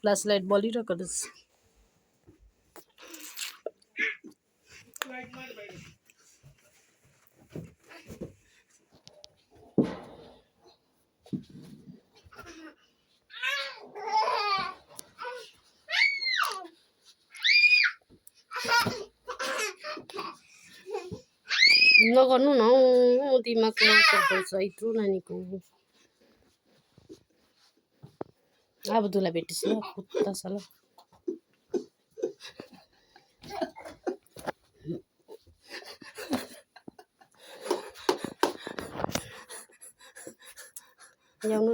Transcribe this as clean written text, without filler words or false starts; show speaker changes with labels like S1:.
S1: Flashlight boliरहेको नगर्नु न दिमागमा पर्छ यत्रो नानीको अब दुला भेटिस ल कुत्ता साला ल्याउनु